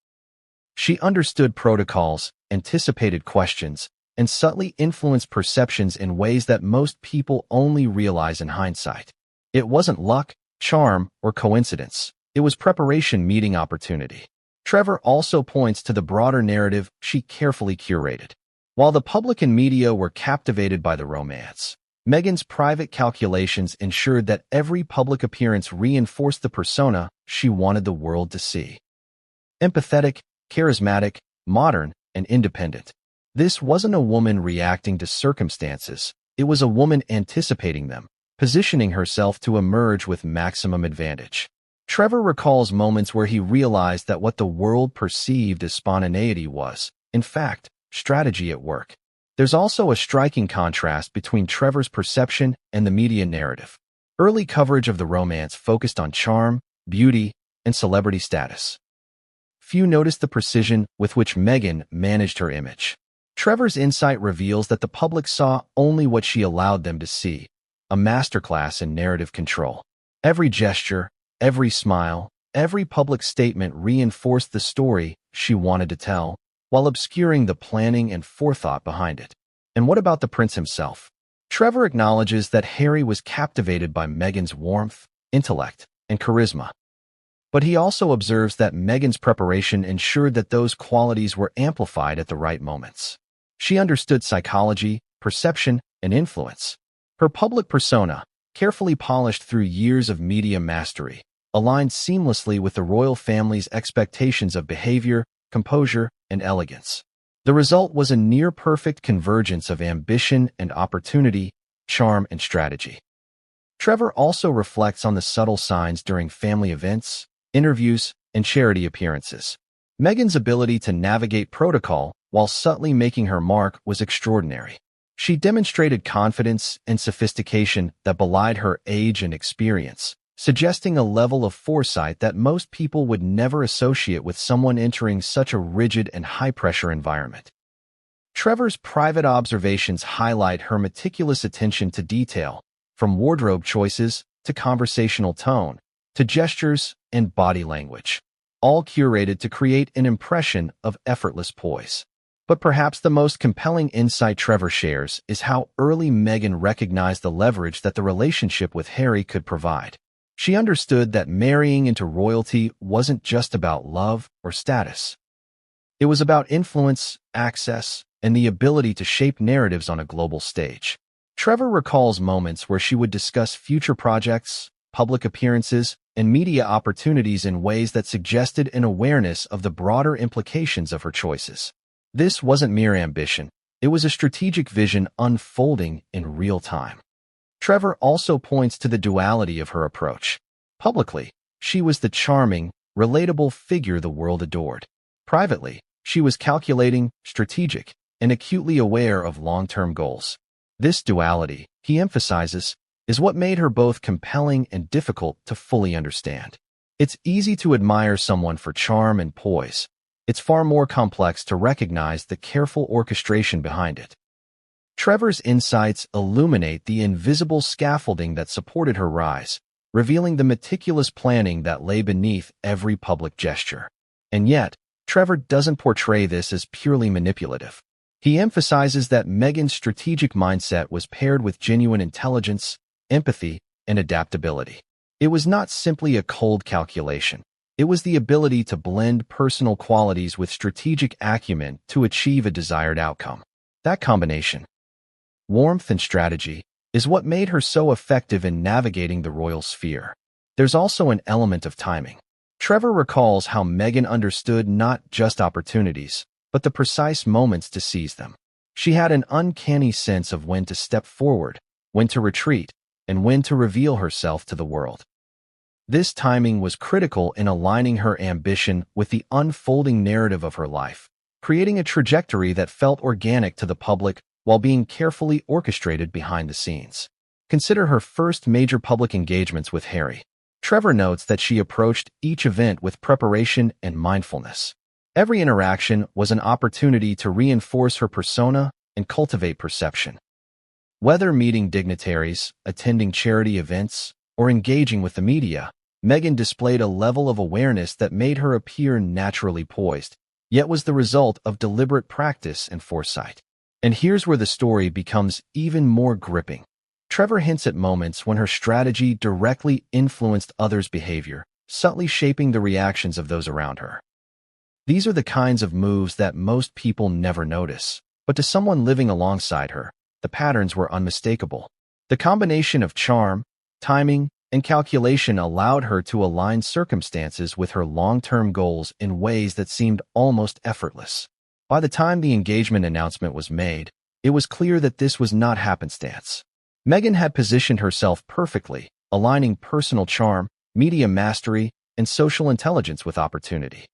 She understood protocols, anticipated questions, and subtly influenced perceptions in ways that most people only realize in hindsight. It wasn't luck, charm, or coincidence. It was preparation meeting opportunity. Trevor also points to the broader narrative she carefully curated. While the public and media were captivated by the romance, Meghan's private calculations ensured that every public appearance reinforced the persona she wanted the world to see. Empathetic, charismatic, modern, and independent. This wasn't a woman reacting to circumstances, it was a woman anticipating them, positioning herself to emerge with maximum advantage. Trevor recalls moments where he realized that what the world perceived as spontaneity was, in fact, strategy at work. There's also a striking contrast between Trevor's perception and the media narrative. Early coverage of the romance focused on charm, beauty, and celebrity status. Few noticed the precision with which Meghan managed her image. Trevor's insight reveals that the public saw only what she allowed them to see, a masterclass in narrative control. Every gesture, every smile, every public statement reinforced the story she wanted to tell, while obscuring the planning and forethought behind it. And what about the prince himself? Trevor acknowledges that Harry was captivated by Meghan's warmth, intellect, and charisma. But he also observes that Meghan's preparation ensured that those qualities were amplified at the right moments. She understood psychology, perception, and influence. Her public persona, carefully polished through years of media mastery, aligned seamlessly with the royal family's expectations of behavior, composure, and elegance. The result was a near-perfect convergence of ambition and opportunity, charm and strategy. Trevor also reflects on the subtle signs during family events, interviews, and charity appearances. Meghan's ability to navigate protocol while subtly making her mark was extraordinary. She demonstrated confidence and sophistication that belied her age and experience, suggesting a level of foresight that most people would never associate with someone entering such a rigid and high-pressure environment. Trevor's private observations highlight her meticulous attention to detail, from wardrobe choices to conversational tone to gestures and body language, all curated to create an impression of effortless poise. But perhaps the most compelling insight Trevor shares is how early Meghan recognized the leverage that the relationship with Harry could provide. She understood that marrying into royalty wasn't just about love or status. It was about influence, access, and the ability to shape narratives on a global stage. Trevor recalls moments where she would discuss future projects, public appearances, and media opportunities in ways that suggested an awareness of the broader implications of her choices. This wasn't mere ambition. It was a strategic vision unfolding in real time. Trevor also points to the duality of her approach. Publicly, she was the charming, relatable figure the world adored. Privately, she was calculating, strategic, and acutely aware of long-term goals. This duality, he emphasizes, is what made her both compelling and difficult to fully understand. It's easy to admire someone for charm and poise. It's far more complex to recognize the careful orchestration behind it. Trevor's insights illuminate the invisible scaffolding that supported her rise, revealing the meticulous planning that lay beneath every public gesture. And yet, Trevor doesn't portray this as purely manipulative. He emphasizes that Meghan's strategic mindset was paired with genuine intelligence, empathy, and adaptability. It was not simply a cold calculation. It was the ability to blend personal qualities with strategic acumen to achieve a desired outcome. That combination, warmth and strategy, is what made her so effective in navigating the royal sphere. There's also an element of timing. Trevor recalls how Meghan understood not just opportunities, but the precise moments to seize them. She had an uncanny sense of when to step forward, when to retreat, and when to reveal herself to the world. This timing was critical in aligning her ambition with the unfolding narrative of her life, creating a trajectory that felt organic to the public while being carefully orchestrated behind the scenes. Consider her first major public engagements with Harry. Trevor notes that she approached each event with preparation and mindfulness. Every interaction was an opportunity to reinforce her persona and cultivate perception. Whether meeting dignitaries, attending charity events, or engaging with the media, Meghan displayed a level of awareness that made her appear naturally poised, yet was the result of deliberate practice and foresight. And here's where the story becomes even more gripping. Trevor hints at moments when her strategy directly influenced others' behavior, subtly shaping the reactions of those around her. These are the kinds of moves that most people never notice, but to someone living alongside her, the patterns were unmistakable. The combination of charm, timing, and calculation allowed her to align circumstances with her long-term goals in ways that seemed almost effortless. By the time the engagement announcement was made, it was clear that this was not happenstance. Meghan had positioned herself perfectly, aligning personal charm, media mastery, and social intelligence with opportunity.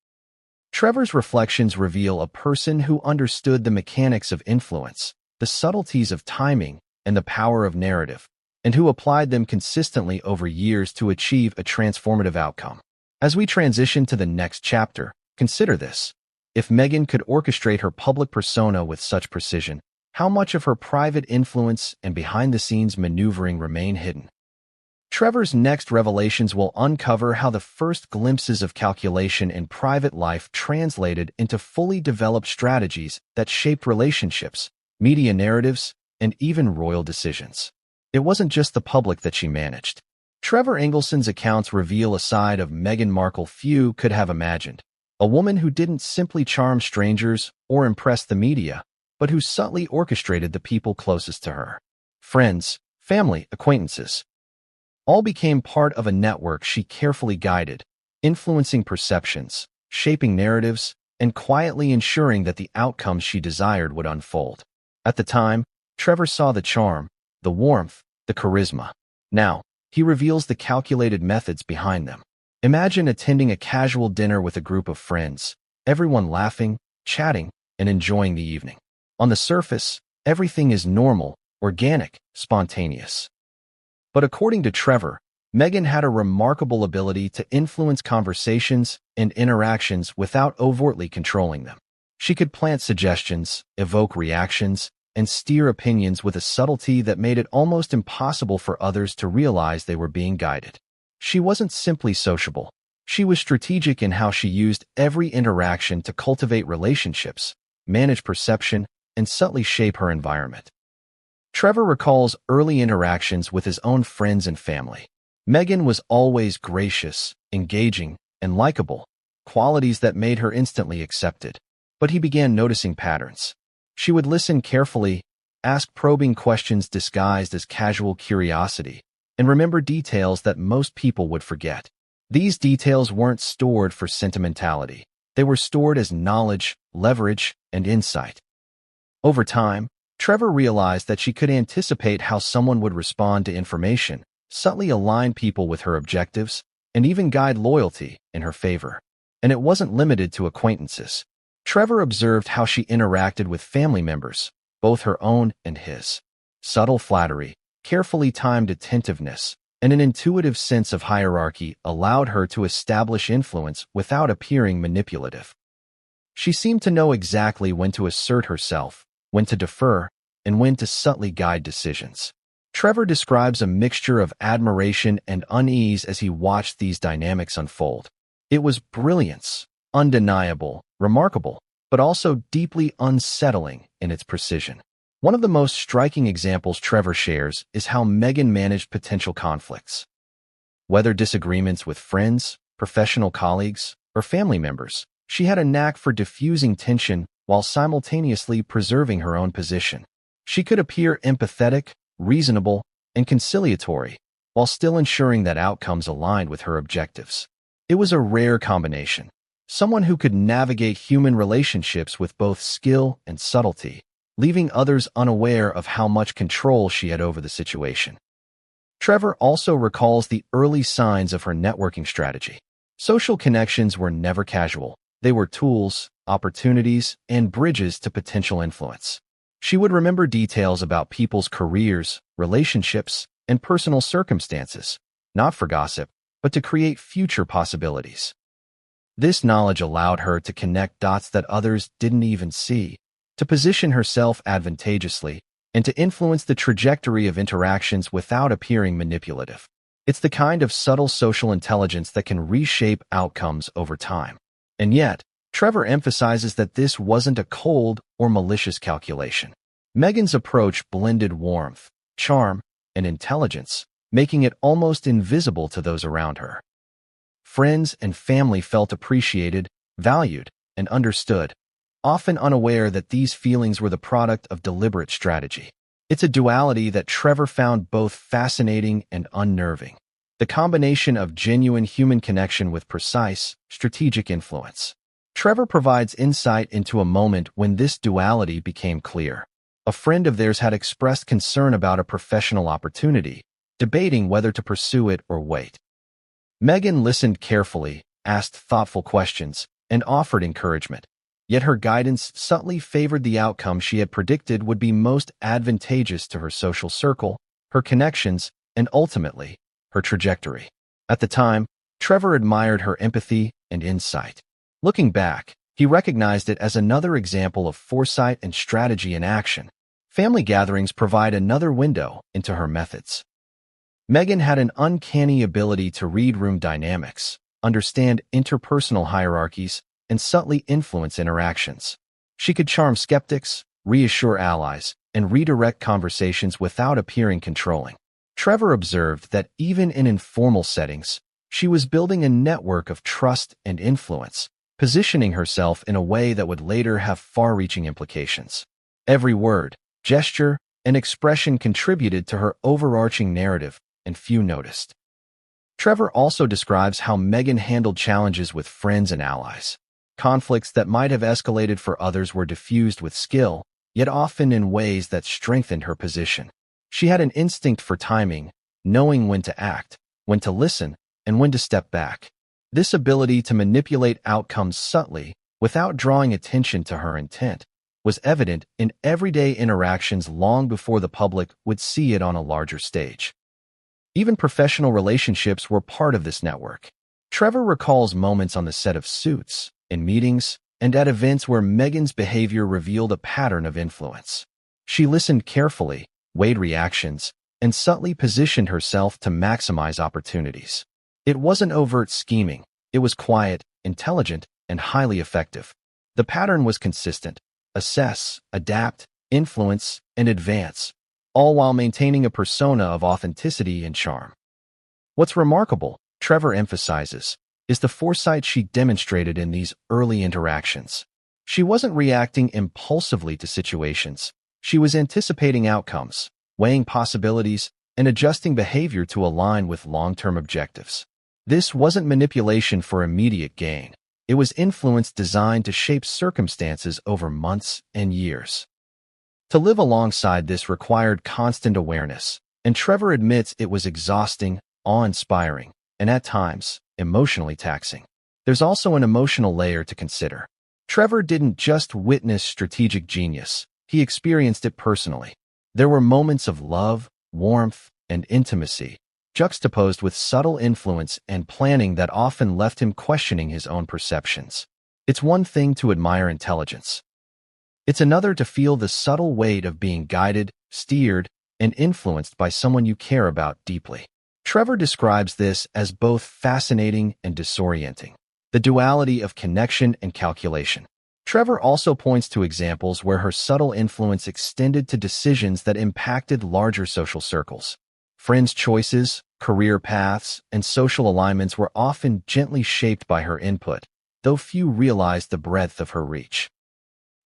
Trevor's reflections reveal a person who understood the mechanics of influence, the subtleties of timing, and the power of narrative, and who applied them consistently over years to achieve a transformative outcome. As we transition to the next chapter, consider this. If Meghan could orchestrate her public persona with such precision, how much of her private influence and behind-the-scenes maneuvering remain hidden? Trevor's next revelations will uncover how the first glimpses of calculation in private life translated into fully developed strategies that shaped relationships, media narratives, and even royal decisions. It wasn't just the public that she managed. Trevor Engelson's accounts reveal a side of Meghan Markle few could have imagined. A woman who didn't simply charm strangers or impress the media, but who subtly orchestrated the people closest to her. Friends, family, acquaintances. All became part of a network she carefully guided, influencing perceptions, shaping narratives, and quietly ensuring that the outcomes she desired would unfold. At the time, Trevor saw the charm, the warmth, the charisma. Now, he reveals the calculated methods behind them. Imagine attending a casual dinner with a group of friends, everyone laughing, chatting, and enjoying the evening. On the surface, everything is normal, organic, spontaneous. But according to Trevor, Meghan had a remarkable ability to influence conversations and interactions without overtly controlling them. She could plant suggestions, evoke reactions, and steer opinions with a subtlety that made it almost impossible for others to realize they were being guided. She wasn't simply sociable. She was strategic in how she used every interaction to cultivate relationships, manage perception, and subtly shape her environment. Trevor recalls early interactions with his own friends and family. Meghan was always gracious, engaging, and likable, qualities that made her instantly accepted. But he began noticing patterns. She would listen carefully, ask probing questions disguised as casual curiosity, and remember details that most people would forget. These details weren't stored for sentimentality. They were stored as knowledge, leverage, and insight. Over time, Trevor realized that she could anticipate how someone would respond to information, subtly align people with her objectives, and even guide loyalty in her favor. And it wasn't limited to acquaintances. Trevor observed how she interacted with family members, both her own and his. Subtle flattery, carefully timed attentiveness, and an intuitive sense of hierarchy allowed her to establish influence without appearing manipulative. She seemed to know exactly when to assert herself, when to defer, and when to subtly guide decisions. Trevor describes a mixture of admiration and unease as he watched these dynamics unfold. It was brilliance, undeniable, remarkable, but also deeply unsettling in its precision. One of the most striking examples Trevor shares is how Meghan managed potential conflicts. Whether disagreements with friends, professional colleagues, or family members, she had a knack for diffusing tension while simultaneously preserving her own position. She could appear empathetic, reasonable, and conciliatory, while still ensuring that outcomes aligned with her objectives. It was a rare combination. Someone who could navigate human relationships with both skill and subtlety, leaving others unaware of how much control she had over the situation. Trevor also recalls the early signs of her networking strategy. Social connections were never casual. They were tools, opportunities, and bridges to potential influence. She would remember details about people's careers, relationships, and personal circumstances, not for gossip, but to create future possibilities. This knowledge allowed her to connect dots that others didn't even see, to position herself advantageously, and to influence the trajectory of interactions without appearing manipulative. It's the kind of subtle social intelligence that can reshape outcomes over time. And yet, Trevor emphasizes that this wasn't a cold or malicious calculation. Meghan's approach blended warmth, charm, and intelligence, making it almost invisible to those around her. Friends and family felt appreciated, valued, and understood, often unaware that these feelings were the product of deliberate strategy. It's a duality that Trevor found both fascinating and unnerving. The combination of genuine human connection with precise, strategic influence. Trevor provides insight into a moment when this duality became clear. A friend of theirs had expressed concern about a professional opportunity, debating whether to pursue it or wait. Meghan listened carefully, asked thoughtful questions, and offered encouragement. Yet her guidance subtly favored the outcome she had predicted would be most advantageous to her social circle, her connections, and ultimately, her trajectory. At the time, Trevor admired her empathy and insight. Looking back, he recognized it as another example of foresight and strategy in action. Family gatherings provide another window into her methods. Meghan had an uncanny ability to read room dynamics, understand interpersonal hierarchies, and subtly influence interactions. She could charm skeptics, reassure allies, and redirect conversations without appearing controlling. Trevor observed that even in informal settings, she was building a network of trust and influence, positioning herself in a way that would later have far-reaching implications. Every word, gesture, and expression contributed to her overarching narrative, and few noticed. Trevor also describes how Meghan handled challenges with friends and allies. Conflicts that might have escalated for others were diffused with skill, yet often in ways that strengthened her position. She had an instinct for timing, knowing when to act, when to listen, and when to step back. This ability to manipulate outcomes subtly, without drawing attention to her intent, was evident in everyday interactions long before the public would see it on a larger stage. Even professional relationships were part of this network. Trevor recalls moments on the set of Suits, in meetings, and at events where Meghan's behavior revealed a pattern of influence. She listened carefully, weighed reactions, and subtly positioned herself to maximize opportunities. It wasn't overt scheming. It was quiet, intelligent, and highly effective. The pattern was consistent: assess, adapt, influence, and advance, all while maintaining a persona of authenticity and charm. What's remarkable, Trevor emphasizes, is the foresight she demonstrated in these early interactions. She wasn't reacting impulsively to situations. She was anticipating outcomes, weighing possibilities, and adjusting behavior to align with long-term objectives. This wasn't manipulation for immediate gain. It was influence designed to shape circumstances over months and years. To live alongside this required constant awareness, and Trevor admits it was exhausting, awe-inspiring, and at times, emotionally taxing. There's also an emotional layer to consider. Trevor didn't just witness strategic genius, he experienced it personally. There were moments of love, warmth, and intimacy, juxtaposed with subtle influence and planning that often left him questioning his own perceptions. It's one thing to admire intelligence. It's another to feel the subtle weight of being guided, steered, and influenced by someone you care about deeply. Trevor describes this as both fascinating and disorienting, the duality of connection and calculation. Trevor also points to examples where her subtle influence extended to decisions that impacted larger social circles. Friends' choices, career paths, and social alignments were often gently shaped by her input, though few realized the breadth of her reach.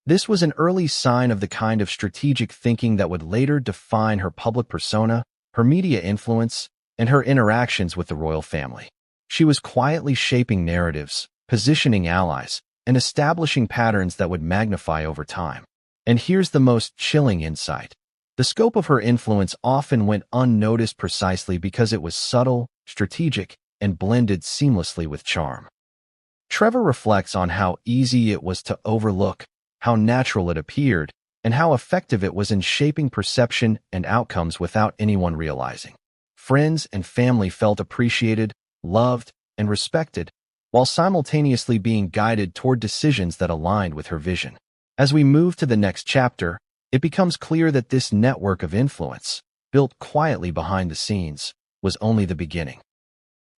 This was an early sign of the kind of strategic thinking that would later define her public persona, her media influence, and her interactions with the royal family. She was quietly shaping narratives, positioning allies, and establishing patterns that would magnify over time. And here's the most chilling insight. The scope of her influence often went unnoticed precisely because it was subtle, strategic, and blended seamlessly with charm. Trevor reflects on how easy it was to overlook, how natural it appeared, and how effective it was in shaping perception and outcomes without anyone realizing. Friends and family felt appreciated, loved, and respected, while simultaneously being guided toward decisions that aligned with her vision. As we move to the next chapter, it becomes clear that this network of influence, built quietly behind the scenes, was only the beginning.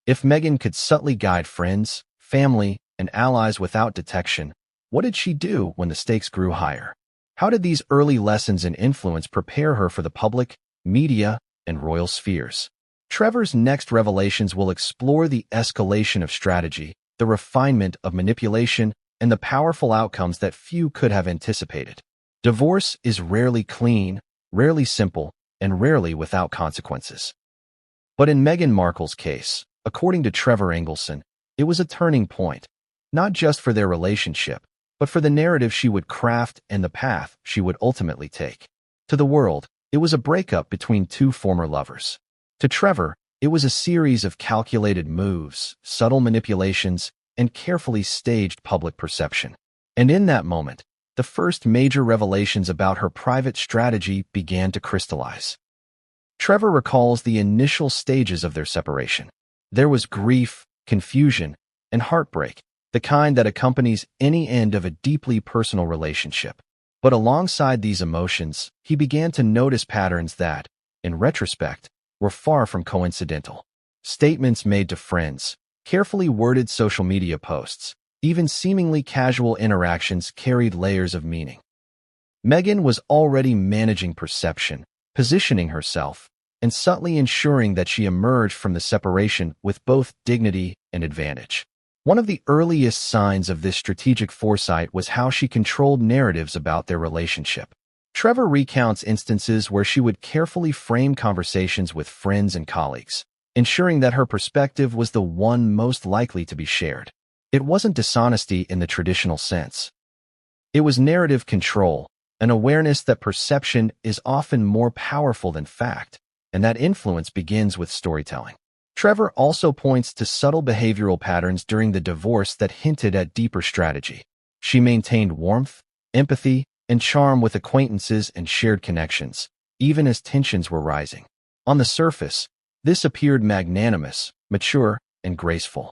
If Meghan could subtly guide friends, family, and allies without detection, what did she do when the stakes grew higher? How did these early lessons in influence prepare her for the public, media, and royal spheres? Trevor's next revelations will explore the escalation of strategy, the refinement of manipulation, and the powerful outcomes that few could have anticipated. Divorce is rarely clean, rarely simple, and rarely without consequences. But in Meghan Markle's case, according to Trevor Engelson, it was a turning point, not just for their relationship, but for the narrative she would craft and the path she would ultimately take. To the world, it was a breakup between two former lovers. To Trevor, it was a series of calculated moves, subtle manipulations, and carefully staged public perception. And in that moment, the first major revelations about her private strategy began to crystallize. Trevor recalls the initial stages of their separation. There was grief, confusion, and heartbreak, the kind that accompanies any end of a deeply personal relationship. But alongside these emotions, he began to notice patterns that, in retrospect, were far from coincidental. Statements made to friends, carefully worded social media posts, even seemingly casual interactions carried layers of meaning. Meghan was already managing perception, positioning herself, and subtly ensuring that she emerged from the separation with both dignity and advantage. One of the earliest signs of this strategic foresight was how she controlled narratives about their relationship. Trevor recounts instances where she would carefully frame conversations with friends and colleagues, ensuring that her perspective was the one most likely to be shared. It wasn't dishonesty in the traditional sense. It was narrative control, an awareness that perception is often more powerful than fact, and that influence begins with storytelling. Trevor also points to subtle behavioral patterns during the divorce that hinted at deeper strategy. She maintained warmth, empathy, and charm with acquaintances and shared connections, even as tensions were rising. On the surface, this appeared magnanimous, mature, and graceful.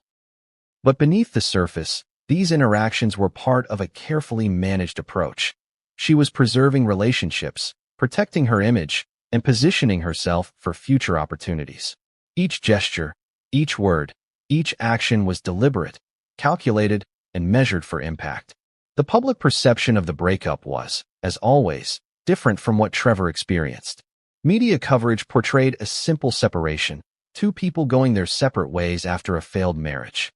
But beneath the surface, these interactions were part of a carefully managed approach. She was preserving relationships, protecting her image and positioning herself for future opportunities. Each gesture, each word, each action was deliberate, calculated, and measured for impact. The public perception of the breakup was, as always, different from what Trevor experienced. Media coverage portrayed a simple separation, two people going their separate ways after a failed marriage.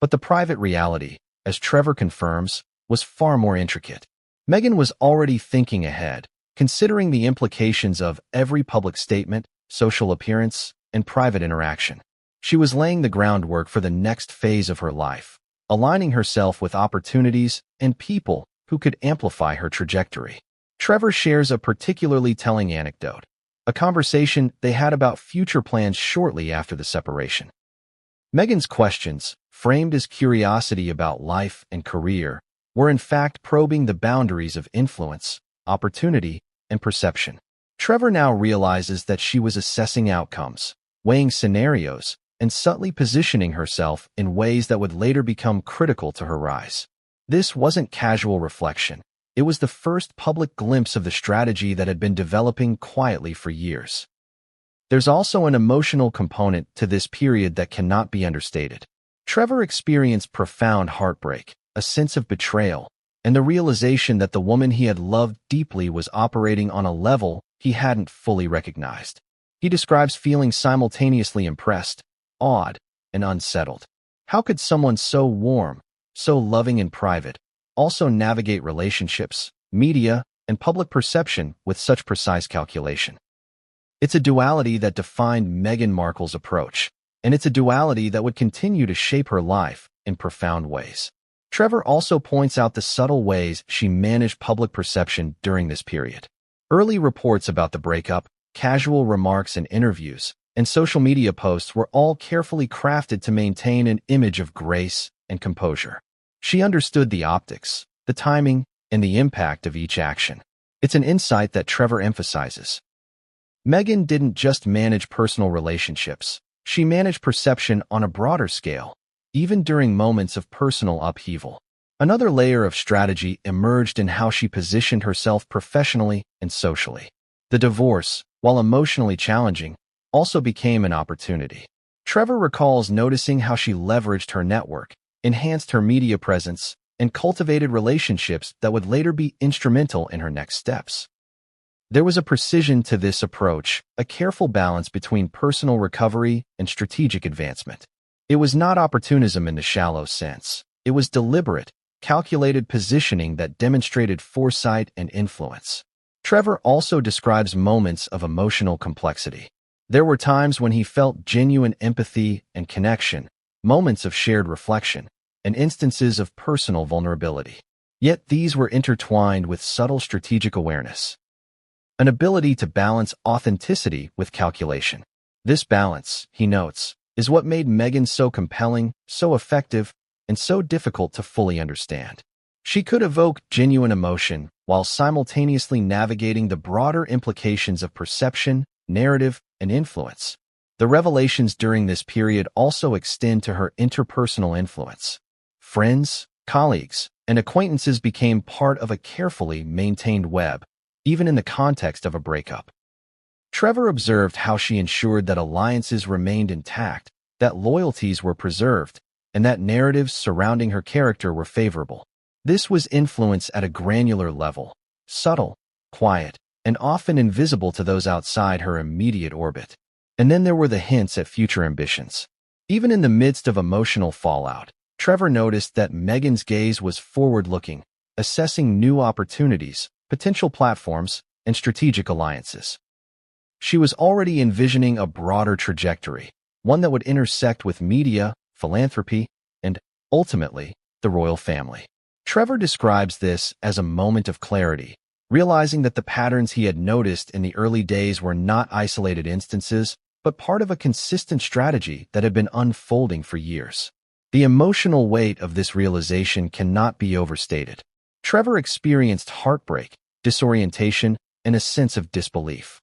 But the private reality, as Trevor confirms, was far more intricate. Meghan was already thinking ahead, considering the implications of every public statement, social appearance, and private interaction. She was laying the groundwork for the next phase of her life, aligning herself with opportunities and people who could amplify her trajectory. Trevor shares a particularly telling anecdote, a conversation they had about future plans shortly after the separation. Meghan's questions, framed as curiosity about life and career, were in fact probing the boundaries of influence, opportunity, and perception. Trevor now realizes that she was assessing outcomes, weighing scenarios, and subtly positioning herself in ways that would later become critical to her rise. This wasn't casual reflection. It was the first public glimpse of the strategy that had been developing quietly for years. There's also an emotional component to this period that cannot be understated. Trevor experienced profound heartbreak, a sense of betrayal, and the realization that the woman he had loved deeply was operating on a level he hadn't fully recognized. He describes feeling simultaneously impressed, awed, and unsettled. How could someone so warm, so loving in private, also navigate relationships, media, and public perception with such precise calculation? It's a duality that defined Meghan Markle's approach, and it's a duality that would continue to shape her life in profound ways. Trevor also points out the subtle ways she managed public perception during this period. Early reports about the breakup, casual remarks in interviews, and social media posts were all carefully crafted to maintain an image of grace and composure. She understood the optics, the timing, and the impact of each action. It's an insight that Trevor emphasizes. Meghan didn't just manage personal relationships. She managed perception on a broader scale, even during moments of personal upheaval. Another layer of strategy emerged in how she positioned herself professionally and socially. The divorce, while emotionally challenging, also became an opportunity. Trevor recalls noticing how she leveraged her network, enhanced her media presence, and cultivated relationships that would later be instrumental in her next steps. There was a precision to this approach, a careful balance between personal recovery and strategic advancement. It was not opportunism in the shallow sense. It was deliberate, calculated positioning that demonstrated foresight and influence. Trevor also describes moments of emotional complexity. There were times when he felt genuine empathy and connection, moments of shared reflection, and instances of personal vulnerability. Yet these were intertwined with subtle strategic awareness, an ability to balance authenticity with calculation. This balance, he notes, is what made Meghan so compelling, so effective, and so difficult to fully understand. She could evoke genuine emotion while simultaneously navigating the broader implications of perception, narrative, and influence. The revelations during this period also extend to her interpersonal influence. Friends, colleagues, and acquaintances became part of a carefully maintained web, even in the context of a breakup. Trevor observed how she ensured that alliances remained intact, that loyalties were preserved, and that narratives surrounding her character were favorable. This was influence at a granular level, subtle, quiet, and often invisible to those outside her immediate orbit. And then there were the hints at future ambitions. Even in the midst of emotional fallout, Trevor noticed that Meghan's gaze was forward-looking, assessing new opportunities, potential platforms, and strategic alliances. She was already envisioning a broader trajectory, one that would intersect with media, philanthropy, and, ultimately, the royal family. Trevor describes this as a moment of clarity, realizing that the patterns he had noticed in the early days were not isolated instances, but part of a consistent strategy that had been unfolding for years. The emotional weight of this realization cannot be overstated. Trevor experienced heartbreak, disorientation, and a sense of disbelief.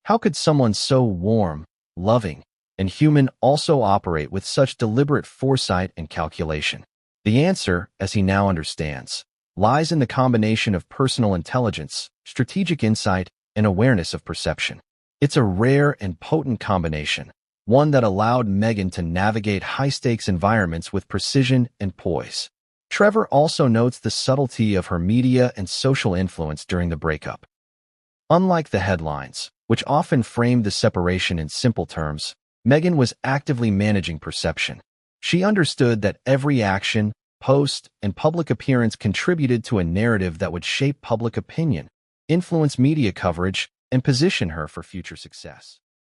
How could someone so warm, loving, and human also operate with such deliberate foresight and calculation? The answer, as he now understands, lies in the combination of personal intelligence, strategic insight, and awareness of perception. It's a rare and potent combination, one that allowed Meghan to navigate high-stakes environments with precision and poise. Trevor also notes the subtlety of her media and social influence during the breakup. Unlike the headlines, which often framed the separation in simple terms, Meghan was actively managing perception. She understood that every action, post, and public appearance contributed to a narrative that would shape public opinion, influence media coverage, and position her for future success.